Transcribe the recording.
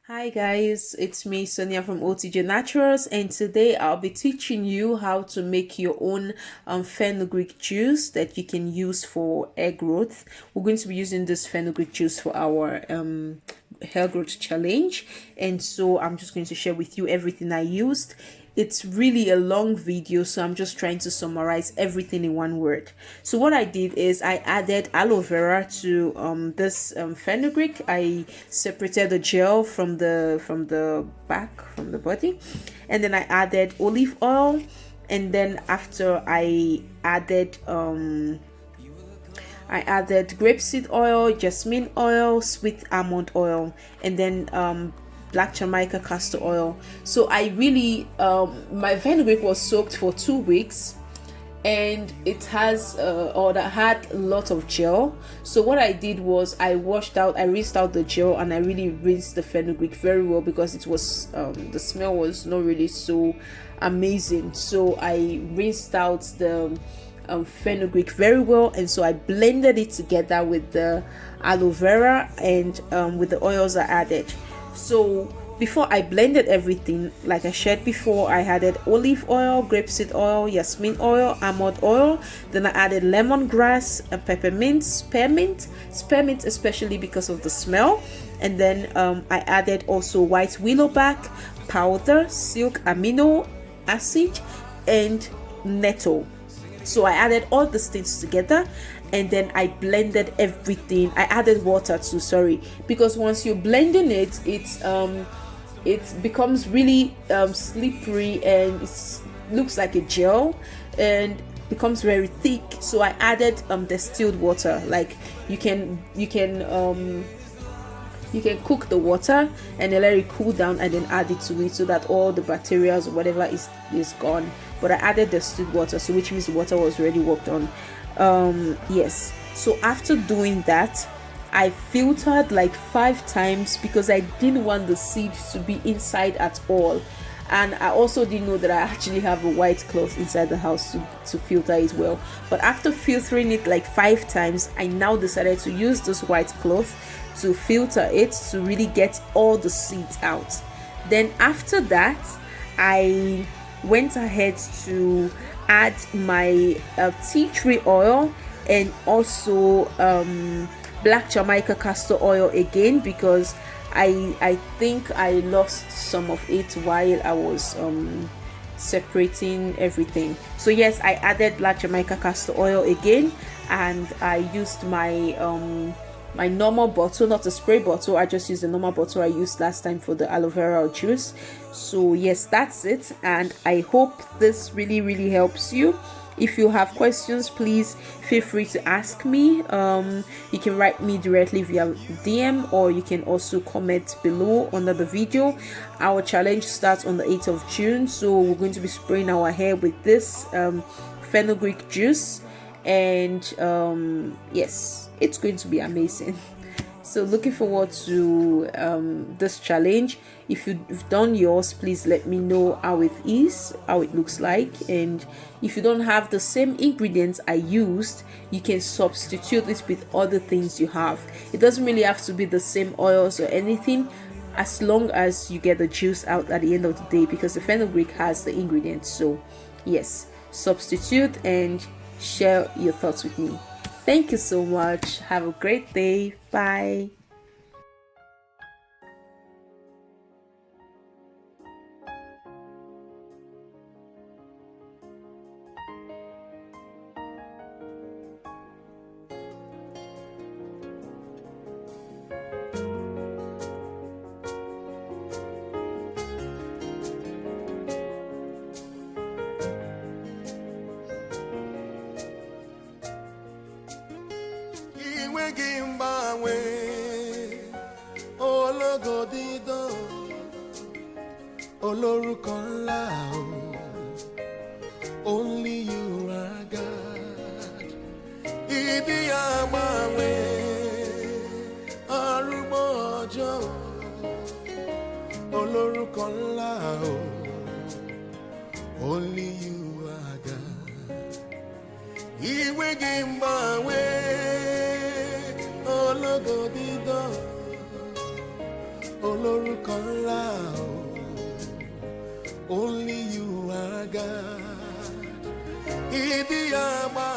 Hi guys, it's me Sonia from OTJ Naturals, and today I'll be teaching you how to make your own fenugreek juice that you can use for hair growth. We're going to be using this fenugreek juice for our hair growth challenge, and so I'm just going to share with you everything I used. It's really a long video, so I'm just trying to summarize everything in one word. So what I did is I added aloe vera to this fenugreek. I separated the gel from the back, from the body, and then I added olive oil, and then after I added grapeseed oil, jasmine oil, sweet almond oil, and then black Jamaican castor oil. So I really my fenugreek was soaked for 2 weeks, and it has or that had a lot of gel. So what I did was I rinsed out the gel, and I really rinsed the fenugreek very well because it was the smell was not really so amazing. So I rinsed out the fenugreek very well, and so I blended it together with the aloe vera and with the oils I added. So before I blended everything, like I shared before, I added olive oil, grapeseed oil, jasmine oil, almond oil. Then I added lemongrass and peppermint, spearmint especially because of the smell. And then I added also white willow bark powder, silk amino acid, and nettle. So I added all these things together, and then I blended everything. I added water too, sorry, because once you're blending it, it becomes really slippery, and it looks like a gel and becomes very thick. So I added distilled water. Like you can cook the water and then let it cool down and then add it to it, so that all the bacteria or whatever is gone. But I added distilled water, so which means the water was already worked on. Yes, so after doing that, I filtered like 5 times because I didn't want the seed to be inside at all. And I also didn't know that I actually have a white cloth inside the house to filter it well. But after filtering it like 5 times, I now decided to use this white cloth to filter it to really get all the seeds out. Then after that, I went ahead to add my tea tree oil and also black Jamaican castor oil again, because I think I lost some of it while I was separating everything. So yes, I added black Jamaican castor oil again, and I used my normal bottle, not a spray bottle. I just used the normal bottle I used last time for the aloe vera juice. So yes, that's it, and I hope this really helps you. If you have questions, please feel free to ask me. You can write me directly via DM, or you can also comment below under the video. Our challenge starts on the 8th of June, so we're going to be spraying our hair with this fenugreek juice, and yes, it's going to be amazing. So looking forward to this challenge. If you've done yours, please let me know how it is, how it looks like. And if you don't have the same ingredients I used, you can substitute this with other things you have. It doesn't really have to be the same oils or anything, as long as you get the juice out at the end of the day, because the fenugreek has the ingredients. So yes, substitute and share your thoughts with me. Thank you so much. Have a great day. Bye. Enweghị mgbanwe, ológodídó, olórúkọ ńlá o. Only you are God. Ibi àgbàwé, arúgbó ọjọ́, olórúkọ ńlá o. Only you are God. Enweghị mgbanwe, ológodídó, olórúkọ ńlá o. Only you are God. Ibi àmà